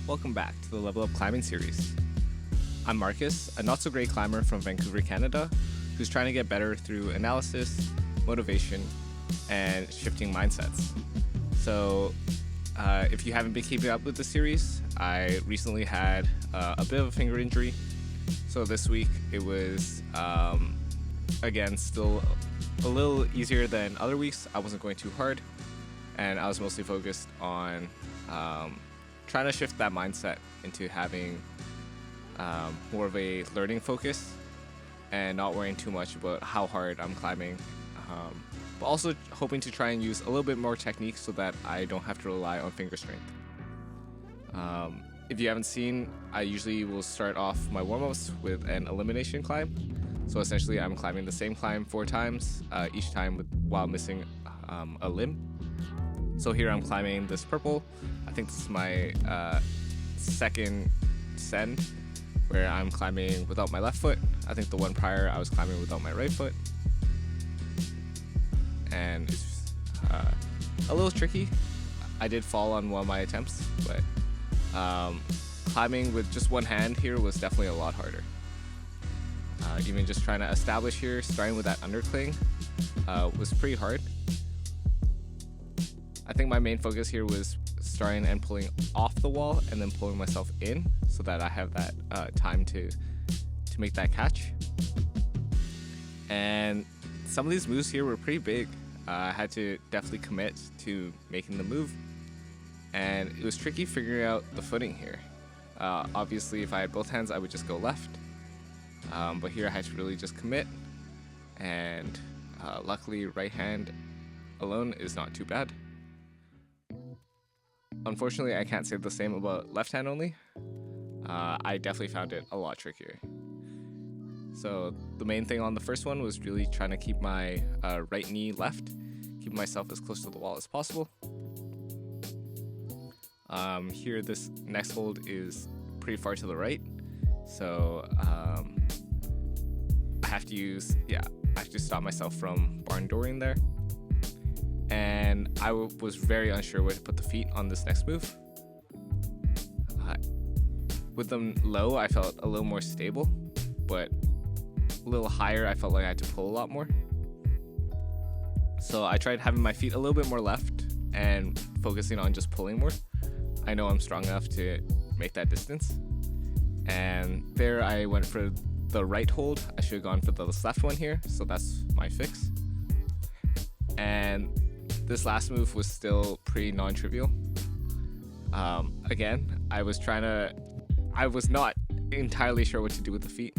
Welcome back to the Level Up Climbing series. I'm Marcus, a not-so-great climber from Vancouver, Canada, who's trying to get better through analysis, motivation, and shifting mindsets. So, if you haven't been keeping up with the series, I recently had a bit of a finger injury. So this week it was, again, still a little easier than other weeks. I wasn't going too hard, and I was mostly focused on trying to shift that mindset into having more of a learning focus and not worrying too much about how hard I'm climbing, but also hoping to try and use a little bit more technique so that I don't have to rely on finger strength. If you haven't seen, I usually will start off my warm-ups with an elimination climb. So essentially I'm climbing the same climb 4 times, each time while missing a limb. So here I'm climbing this purple. I think this is my second send where I'm climbing without my left foot. I think the one prior I was climbing without my right foot. And it's a little tricky. I did fall on one of my attempts, but climbing with just one hand here was definitely a lot harder. Even just trying to establish here, starting with that undercling, was pretty hard. I think my main focus here was starting and pulling off the wall and then pulling myself in so that I have that time to make that catch. And some of these moves here were pretty big. I had to definitely commit to making the move, and it was tricky figuring out the footing here. Obviously, if I had both hands, I would just go left, but here I had to really just commit, and luckily right hand alone is not too bad. Unfortunately, I can't say the same about left hand only. I definitely found it a lot trickier. So the main thing on the first one was really trying to keep my right knee left, keep myself as close to the wall as possible. Here, this next hold is pretty far to the right, so I have to stop myself from barn dooring there. And I was very unsure where to put the feet on this next move. With them low, I felt a little more stable, but a little higher, I felt like I had to pull a lot more. So I tried having my feet a little bit more left and focusing on just pulling more. I know I'm strong enough to make that distance. And there I went for the right hold. I should have gone for the left one here, so that's my fix. And this last move was still pretty non-trivial. Again, I was not entirely sure what to do with the feet.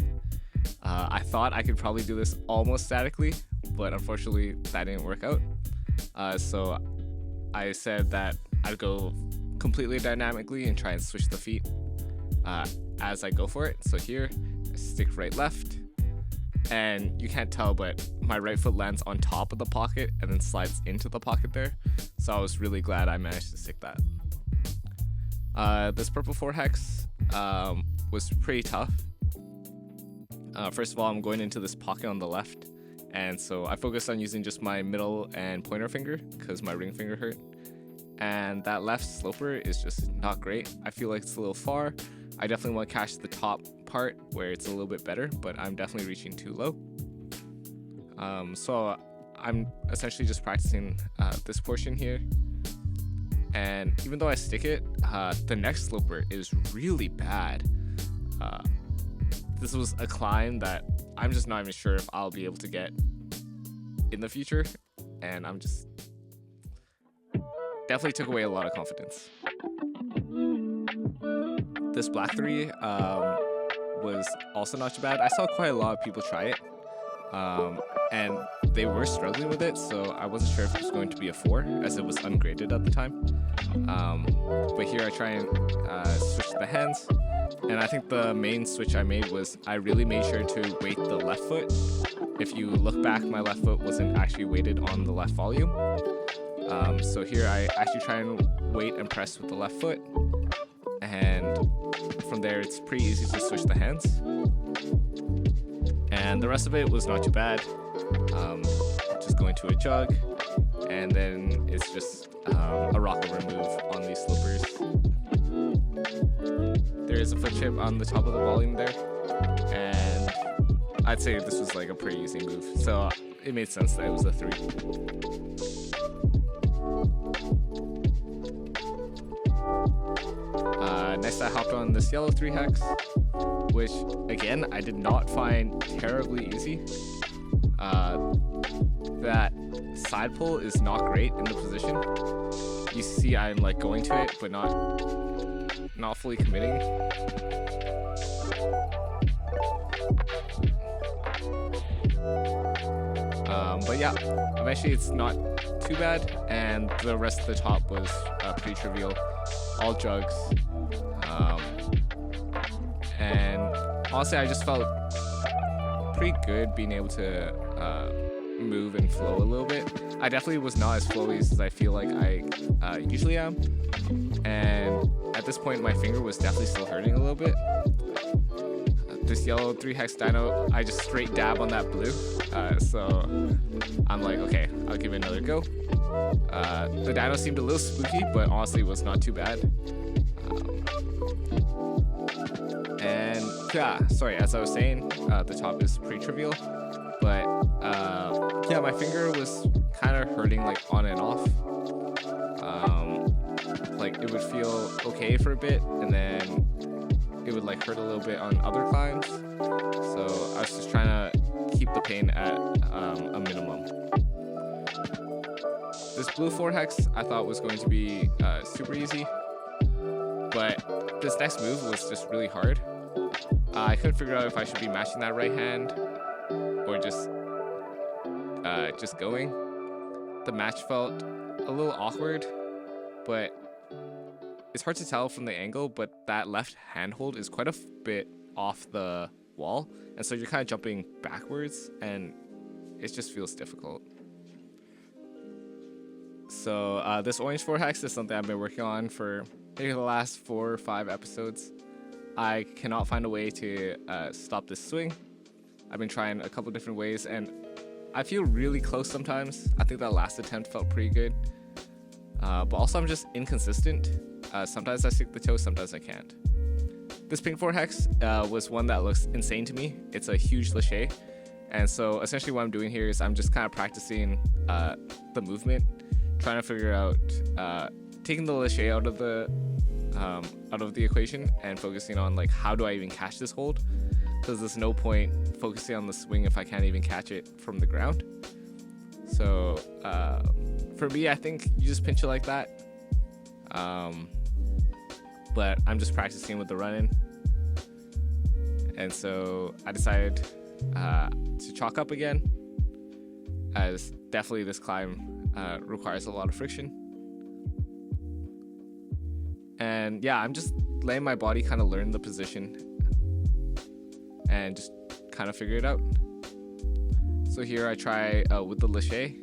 I thought I could probably do this almost statically, but unfortunately that didn't work out. So I said that I'd go completely dynamically and try and switch the feet as I go for it. So here, I stick right left, and you can't tell, but my right foot lands on top of the pocket and then slides into the pocket there. So I was really glad I managed to stick that. This purple 4 hex was pretty tough. First of all, I'm going into this pocket on the left, and so I focused on using just my middle and pointer finger because my ring finger hurt. And that left sloper is just not great. I feel like it's a little far. I definitely want to catch the top part where it's a little bit better, but I'm definitely reaching too low. So I'm essentially just practicing this portion here. And even though I stick it, the next sloper is really bad. This was a climb that I'm just not even sure if I'll be able to get in the future, and I'm just definitely took away a lot of confidence. This black 3 was also not too bad. I saw quite a lot of people try it, and they were struggling with it, so I wasn't sure if it was going to be a 4 as it was ungraded at the time. But here I try and switch the hands, and I think the main switch I made was I really made sure to weight the left foot. If you look back, my left foot wasn't actually weighted on the left volume. So here I actually try and weight and press with the left foot, and from there it's pretty easy to switch the hands. And the rest of it was not too bad. Just going to a jug, and then it's just a rock over move on these slopers. is a foot chip on the top of the volume there, and I'd say this was like a pretty easy move, so it made sense that it was a 3. Next I hopped on this yellow 3 hex, which again I did not find terribly easy. That side pull is not great in the position. You see I'm like going to it but not fully committing. But yeah, eventually it's not too bad, and the rest of the top was pretty trivial, all jugs. And honestly, I just felt pretty good being able to move and flow a little bit. I definitely was not as flowy as I feel like I usually am, and at this point my finger was definitely still hurting a little bit. This yellow 3 hex dino, I just straight dab on that blue, so I'm like, okay, I'll give it another go. The dino seemed a little spooky, but honestly was not too bad. And yeah, sorry, as I was saying, the top is pretty trivial, but yeah, my finger was kind of hurting like on and off. Like it would feel okay for a bit, and then it would like hurt a little bit on other climbs. So I was just trying to keep the pain at a minimum. This blue 4 hex I thought was going to be super easy, but this next move was just really hard. I couldn't figure out if I should be matching that right hand or just going. The match felt a little awkward, but it's hard to tell from the angle, but that left handhold is quite a bit off the wall, and so you're kind of jumping backwards, and it just feels difficult. So this orange 4 hex is something I've been working on for maybe the last 4 or 5 episodes. I cannot find a way to stop this swing. I've been trying a couple different ways, and I feel really close sometimes. I think that last attempt felt pretty good, but also I'm just inconsistent. Sometimes I stick the toe, sometimes I can't. This pink 4 hex was one that looks insane to me. It's a huge lâché, and so essentially what I'm doing here is I'm just kind of practicing the movement, trying to figure out taking the lâché out of the equation and focusing on like how do I even catch this hold, because there's no point focusing on the swing if I can't even catch it from the ground. So for me, I think you just pinch it like that. But I'm just practicing with the run-in, and so I decided to chalk up again, as definitely this climb requires a lot of friction. And yeah, I'm just letting my body kind of learn the position and just kind of figure it out. So here I try with the lâché.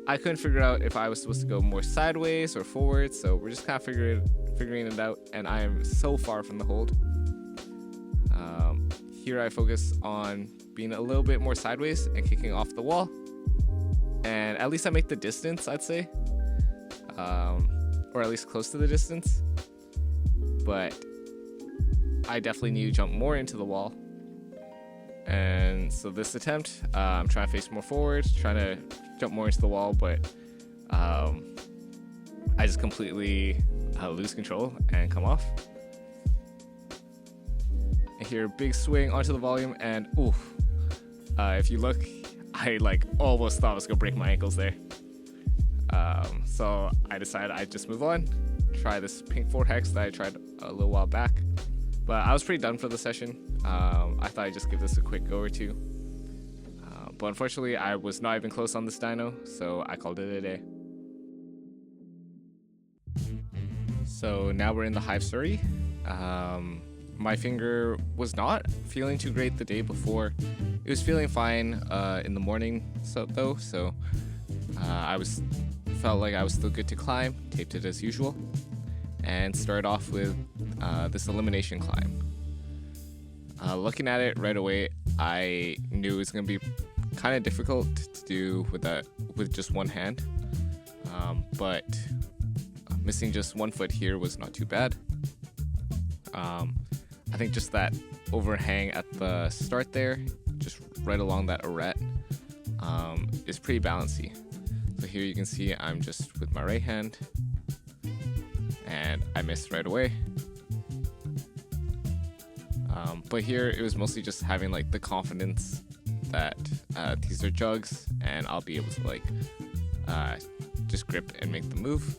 I couldn't figure out if I was supposed to go more sideways or forward, so we're just kind of figuring it out, and I am so far from the hold. Here I focus on being a little bit more sideways and kicking off the wall, and at least I make the distance, I'd say, or at least close to the distance, but I definitely need to jump more into the wall. And so this attempt, I'm trying to face more forward, trying to jump more into the wall, but I just completely lose control and come off. And here, big swing onto the volume, and ooh, if you look, I like almost thought I was gonna break my ankles there. So I decided I'd just move on, try this pink 4 hex that I tried a little while back, but I was pretty done for the session. I thought I'd just give this a quick go or two, but unfortunately I was not even close on this dyno, so I called it a day. So now we're in the Hive Surrey. My finger was not feeling too great the day before. It was feeling fine in the morning, so I felt like I was still good to climb, taped it as usual, and started off with this elimination climb. Looking at it right away, I knew it was going to be kind of difficult to do with just one hand, but missing just one foot here was not too bad. I think just that overhang at the start there, just right along that arete, is pretty balancy. So here you can see I'm just with my right hand, and I missed right away. But here it was mostly just having like the confidence that these are jugs and I'll be able to like just grip and make the move.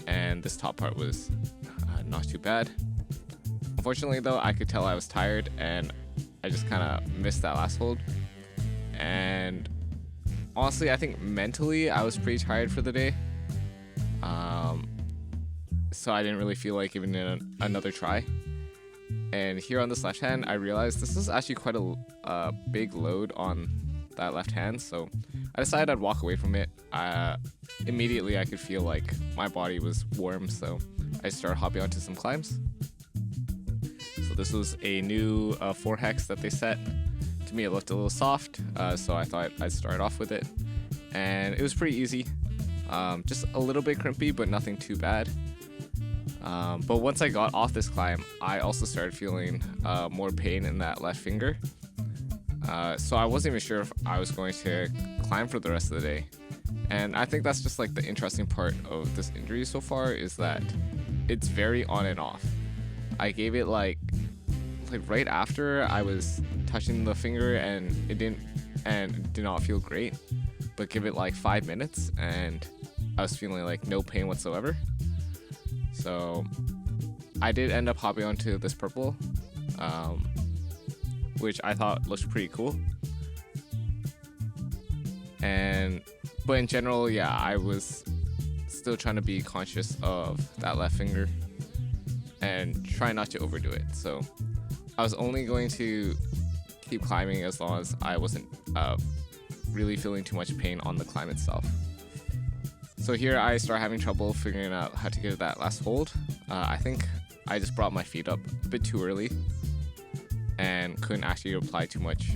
And this top part was not too bad. Unfortunately though, I could tell I was tired and I just kind of missed that last hold. And honestly, I think mentally I was pretty tired for the day. So I didn't really feel like giving it another try. And here on this left hand, I realized this is actually quite a big load on that left hand. So I decided I'd walk away from it. Immediately I could feel like my body was warm, so I started hopping onto some climbs. So this was a new 4 hex that they set. To me it looked a little soft, so I thought I'd start off with it. And it was pretty easy. Just a little bit crimpy, but nothing too bad. But once I got off this climb, I also started feeling more pain in that left finger. So I wasn't even sure if I was going to climb for the rest of the day. And I think that's just like the interesting part of this injury so far, is that it's very on and off. I gave it like right after I was touching the finger and it did not feel great, but give it like 5 minutes and I was feeling like no pain whatsoever. So I did end up hopping onto this purple, which I thought looked pretty cool. But in general, yeah, I was still trying to be conscious of that left finger and try not to overdo it. So I was only going to keep climbing as long as I wasn't really feeling too much pain on the climb itself. So here I start having trouble figuring out how to get that last hold. I think I just brought my feet up a bit too early and couldn't actually apply too much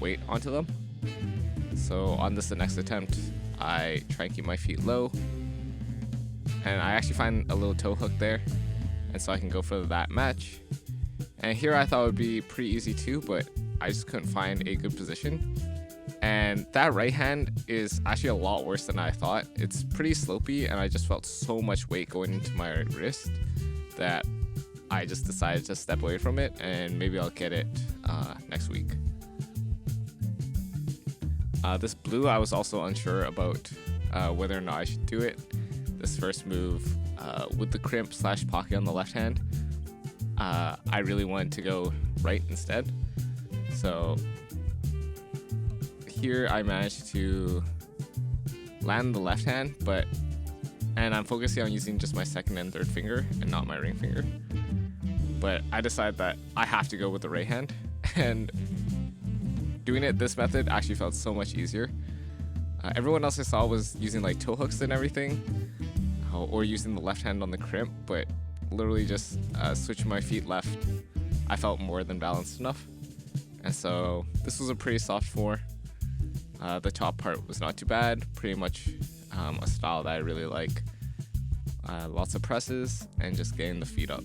weight onto them. So on the next attempt, I try and keep my feet low, and I actually find a little toe hook there, and so I can go for that match. And here I thought it would be pretty easy too, but I just couldn't find a good position. And that right hand is actually a lot worse than I thought. It's pretty slopey, and I just felt so much weight going into my wrist that I just decided to step away from it, and maybe I'll get it next week. This blue, I was also unsure about whether or not I should do it. This first move with the crimp / pocket on the left hand, I really wanted to go right instead. So here I managed to land the left hand, and I'm focusing on using just my second and third finger and not my ring finger. But I decided that I have to go with the right hand, and doing it this method actually felt so much easier. Everyone else I saw was using like toe hooks and everything, or using the left hand on the crimp, but literally just switching my feet left, I felt more than balanced enough. And so this was a pretty soft 4. The top part was not too bad, pretty much a style that I really like. Lots of presses and just getting the feet up.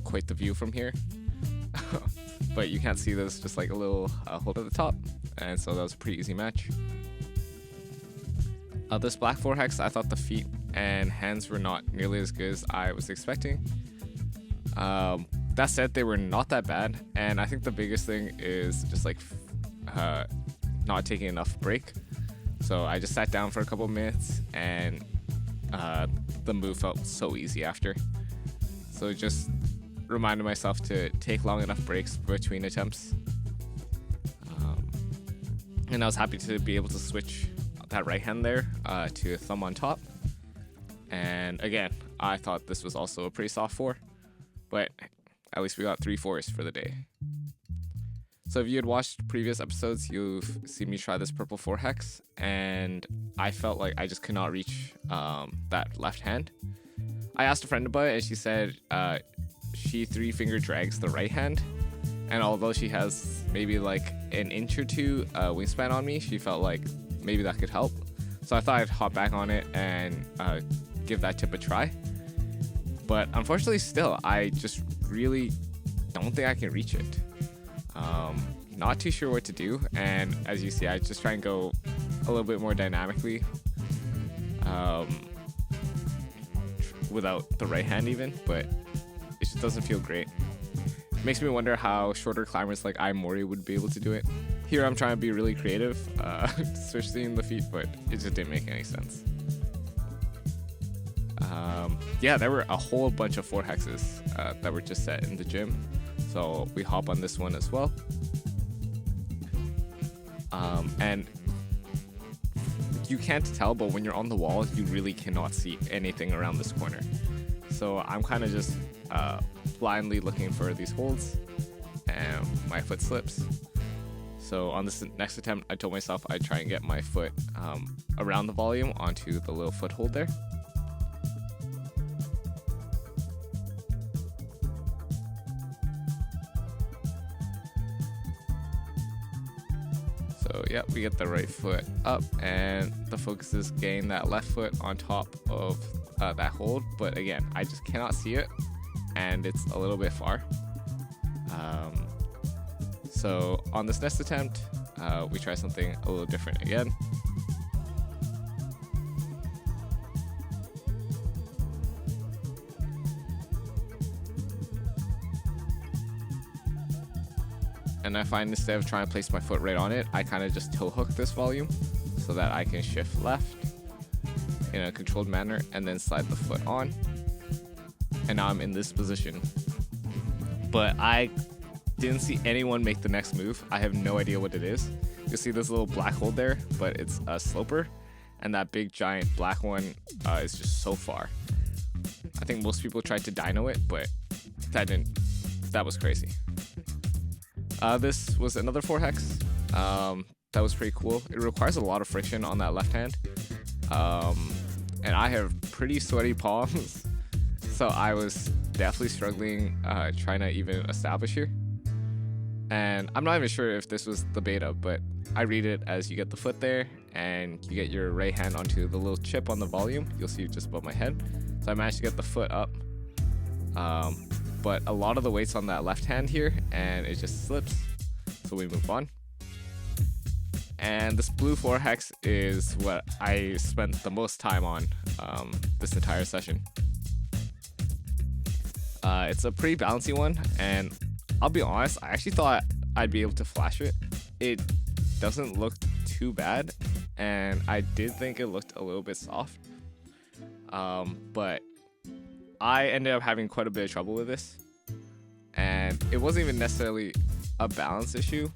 Quite the view from here. But you can't see this, just like a little hold at the top, and so that was a pretty easy match. This black 4 hex, I thought the feet and hands were not nearly as good as I was expecting. That said, they were not that bad, and I think the biggest thing is just like not taking enough break. So I just sat down for a couple minutes, and the move felt so easy after. So just reminded myself to take long enough breaks between attempts. And I was happy to be able to switch that right hand there to thumb on top. And again, I thought this was also a pretty soft 4, but at least we got 3 4s for the day. So if you had watched previous episodes, you've seen me try this purple 4 hex, and I felt like I just could not reach that left hand. I asked a friend about it, and she said she 3-finger drags the right hand, and although she has maybe like an inch or 2 wingspan on me, she felt like maybe that could help. So I thought I'd hop back on it and give that tip a try. But unfortunately, still, I just really don't think I can reach it. Not too sure what to do. And as you see, I just try and go a little bit more dynamically without the right hand even, but it just doesn't feel great. Makes me wonder how shorter climbers like Mori would be able to do it. Here I'm trying to be really creative, switching the feet, but it just didn't make any sense. Yeah, there were a whole bunch of 4 hexes that were just set in the gym, so we hop on this one as well. And you can't tell, but when you're on the wall, you really cannot see anything around this corner. So I'm kind of just blindly looking for these holds, and my foot slips. So on this next attempt, I told myself I'd try and get my foot around the volume onto the little foothold there. So yeah, we get the right foot up, and the focus is getting that left foot on top of that hold. But again, I just cannot see it, and it's a little bit far. So on this next attempt, we try something a little different again. And I find instead of trying to place my foot right on it, I kind of just toe hook this volume so that I can shift left in a controlled manner and then slide the foot on. And now I'm in this position. But I didn't see anyone make the next move. I have no idea what it is. You'll see this little black hold there, but it's a sloper. And that big giant black one is just so far. I think most people tried to dyno it, but that was crazy. This was another 4 hex. That was pretty cool. It requires a lot of friction on that left hand. And I have pretty sweaty palms. So I was definitely struggling trying to even establish here. And I'm not even sure if this was the beta, but I read it as you get the foot there and you get your right hand onto the little chip on the volume. You'll see just above my head. So I managed to get the foot up. But a lot of the weight's on that left hand here and it just slips. So we move on. And this blue 4 hex is what I spent the most time on this entire session. It's a pretty bouncy one, and I'll be honest, I actually thought I'd be able to flash it. It doesn't look too bad, and I did think it looked a little bit soft. But I ended up having quite a bit of trouble with this, and it wasn't even necessarily a balance issue.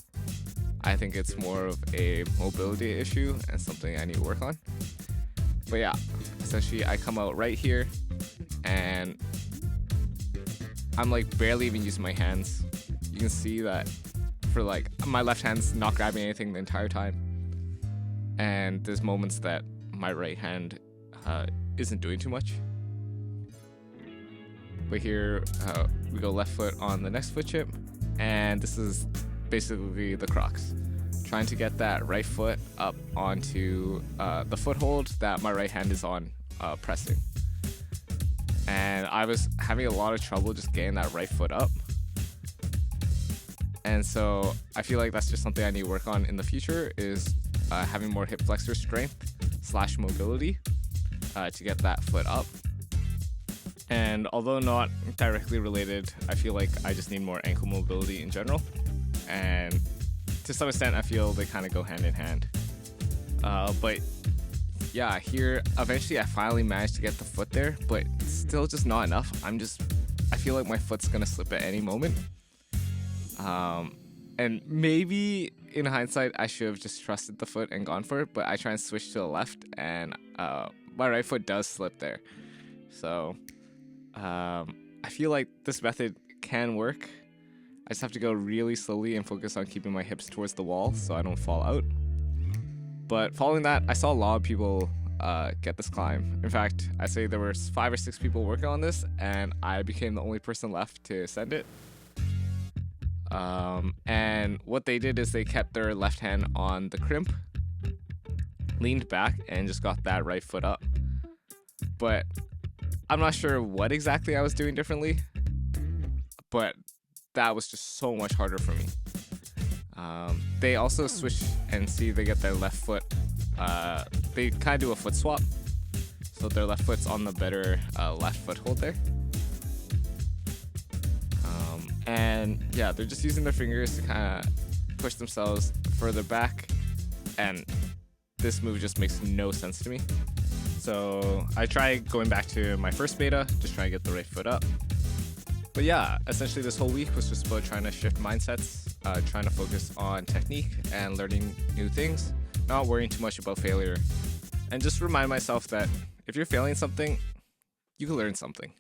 I think it's more of a mobility issue and something I need to work on. But yeah, essentially I come out right here and I'm like barely even using my hands. You can see that for like my left hand's not grabbing anything the entire time. And there's moments that my right hand isn't doing too much. But here we go left foot on the next foot chip, and this is basically the crux. Trying to get that right foot up onto the foothold that my right hand is on pressing. And I was having a lot of trouble just getting that right foot up. And so I feel like that's just something I need to work on in the future, is having more hip flexor strength / mobility to get that foot up. And although not directly related, I feel like I just need more ankle mobility in general. And to some extent, I feel they kind of go hand in hand. But yeah, here, eventually I finally managed to get the foot there, but it's still just not enough. I feel like my foot's gonna slip at any moment. And maybe in hindsight, I should have just trusted the foot and gone for it, but I try and switch to the left, and my right foot does slip there. So I feel like this method can work. I just have to go really slowly and focus on keeping my hips towards the wall so I don't fall out. But following that, I saw a lot of people get this climb. In fact, I'd say there were 5 or 6 people working on this, and I became the only person left to send it. And what they did is they kept their left hand on the crimp, leaned back and just got that right foot up. But I'm not sure what exactly I was doing differently, but that was just so much harder for me. They also switch and see they get their left foot. They kind of do a foot swap, so their left foot's on the better left foothold there. And yeah, they're just using their fingers to kind of push themselves further back, and this move just makes no sense to me. So I try going back to my first beta, just trying to get the right foot up. But yeah, essentially this whole week was just about trying to shift mindsets, trying to focus on technique and learning new things, not worrying too much about failure, and just remind myself that if you're failing something, you can learn something.